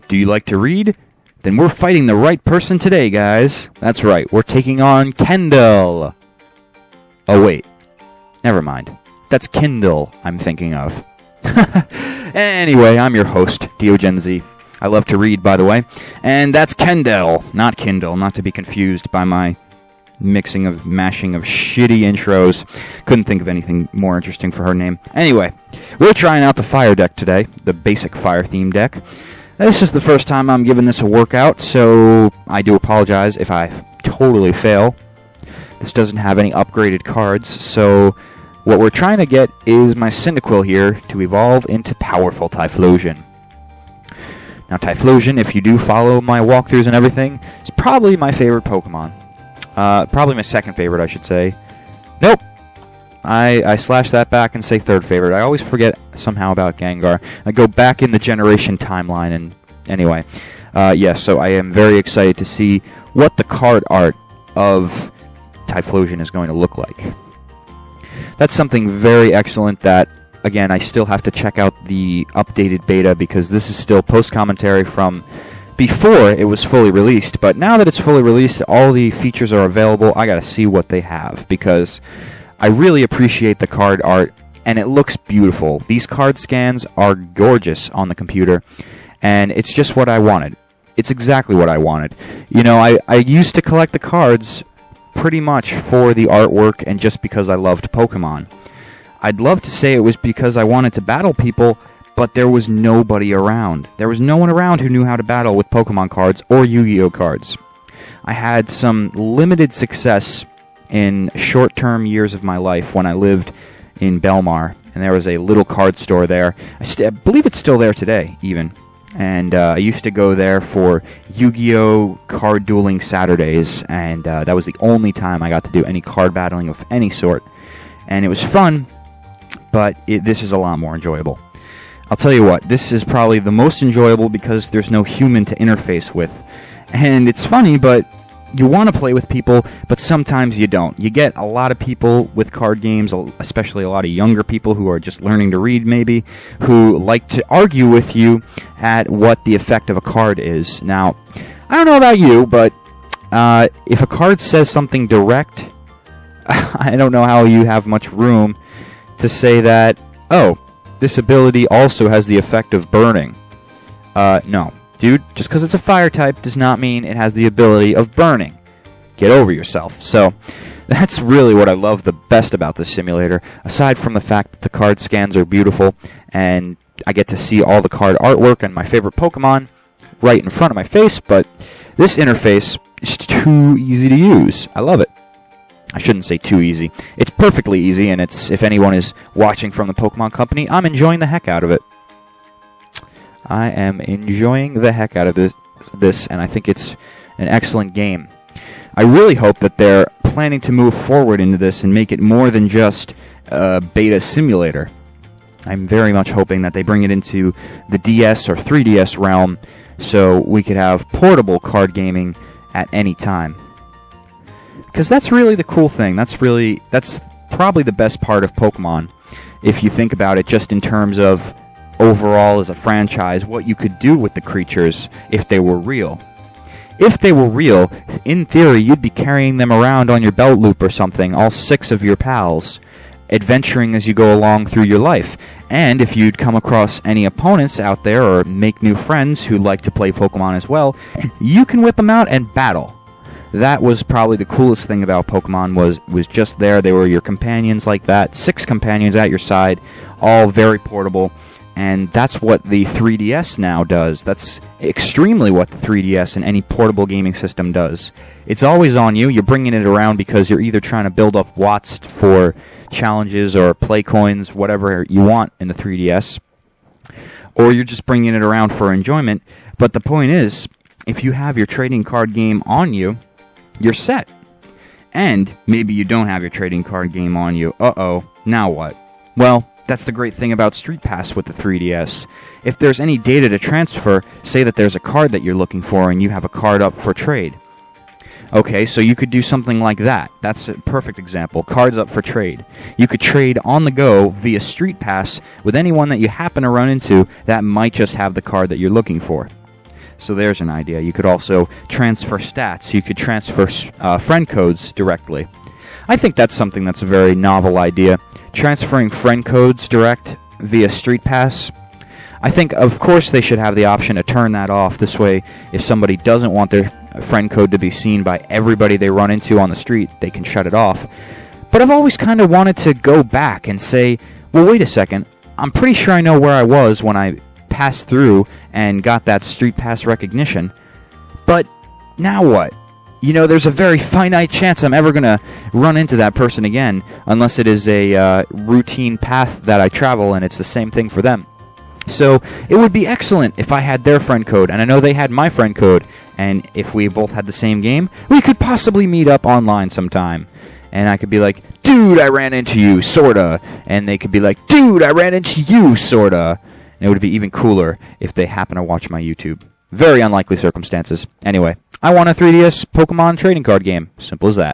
Do you like to read? Then we're fighting the right person today, guys. That's right, we're taking on Kendell. Oh, wait. Never mind. That's Kindle I'm thinking of. Anyway, I'm your host, DeoGenZ. I love to read, by the way. And that's Kendell, not Kindle, not to be confused by my mashing of shitty intros. Couldn't think of anything more interesting for her name. Anyway, we're trying out the fire deck today, the basic fire theme deck. This is the first time I'm giving this a workout, so I do apologize if I totally fail. This doesn't have any upgraded cards, so what we're trying to get is my Cyndaquil here to evolve into powerful Typhlosion. Now, Typhlosion, if you do follow my walkthroughs and everything, is probably my favorite Pokemon. Probably my second favorite, I should say. Nope. I slash that back and say third favorite. I always forget somehow about Gengar. I go back in the generation timeline, and anyway. Yes, so I am very excited to see what the card art of Typhlosion is going to look like. That's something very excellent that, again, I still have to check out the updated beta because this is still post-commentary from before it was fully released. But now that it's fully released, all the features are available. I gotta see what they have because I really appreciate the card art and it looks beautiful. These card scans are gorgeous on the computer and it's just what I wanted. It's exactly what I wanted. You know, I used to collect the cards pretty much for the artwork and just because I loved Pokemon. I'd love to say it was because I wanted to battle people, but there was nobody around. There was no one around who knew how to battle with Pokemon cards or Yu-Gi-Oh cards. I had some limited success in short-term years of my life when I lived in Belmar, and there was a little card store there. I believe it's still there today, even. And I used to go there for Yu-Gi-Oh! Card dueling Saturdays, and that was the only time I got to do any card battling of any sort. And it was fun, but this is a lot more enjoyable. I'll tell you what, this is probably the most enjoyable because there's no human to interface with. And it's funny, but you want to play with people, but sometimes you don't. You get a lot of people with card games, especially a lot of younger people who are just learning to read maybe, who like to argue with you at what the effect of a card is. Now, I don't know about you, but if a card says something direct, I don't know how you have much room to say that, oh, this ability also has the effect of burning. No. Dude, just because it's a fire type does not mean it has the ability of burning. Get over yourself. So, that's really what I love the best about this simulator, aside from the fact that the card scans are beautiful, and I get to see all the card artwork and my favorite Pokemon right in front of my face, but this interface is too easy to use. I love it. I shouldn't say too easy. It's perfectly easy, and it's if anyone is watching from the Pokemon Company, I'm enjoying the heck out of it. I am enjoying the heck out of this, and I think it's an excellent game. I really hope that they're planning to move forward into this and make it more than just a beta simulator. I'm very much hoping that they bring it into the DS or 3DS realm so we could have portable card gaming at any time. Because that's really the cool thing. That's probably the best part of Pokemon, if you think about it just in terms of overall as a franchise, what you could do with the creatures if they were real. If they were real, in theory, you'd be carrying them around on your belt loop or something, all 6 of your pals, adventuring as you go along through your life. And if you'd come across any opponents out there or make new friends who like to play Pokemon as well, you can whip them out and battle. That was probably the coolest thing about Pokemon was just there. They were your companions like that, 6 companions at your side, all very portable. And that's what the 3DS now does. That's extremely what the 3DS and any portable gaming system does. It's always on you. You're bringing it around because you're either trying to build up watts for challenges or play coins, whatever you want in the 3DS, or you're just bringing it around for enjoyment. But the point is, if you have your trading card game on you, you're set. And maybe you don't have your trading card game on you. Uh-oh, now what? Well, that's the great thing about Street Pass with the 3DS. If there's any data to transfer, say that there's a card that you're looking for and you have a card up for trade. Okay, so you could do something like that. That's a perfect example. Cards up for trade. You could trade on the go via Street Pass with anyone that you happen to run into that might just have the card that you're looking for. So there's an idea. You could also transfer stats. You could transfer friend codes directly. I think that's something that's a very novel idea. Transferring friend codes direct via Street Pass. I think, of course, they should have the option to turn that off. This way, if somebody doesn't want their friend code to be seen by everybody they run into on the street, they can shut it off. But I've always kind of wanted to go back and say, well, wait a second. I'm pretty sure I know where I was when I passed through and got that Street Pass recognition. But now what? You know, there's a very finite chance I'm ever going to run into that person again, unless it is a routine path that I travel and it's the same thing for them. So it would be excellent if I had their friend code, and I know they had my friend code, and if we both had the same game, we could possibly meet up online sometime. And I could be like, dude, I ran into you, sorta. And they could be like, dude, I ran into you, sorta. And it would be even cooler if they happen to watch my YouTube. Very unlikely circumstances. Anyway, I want a 3DS Pokemon trading card game. Simple as that.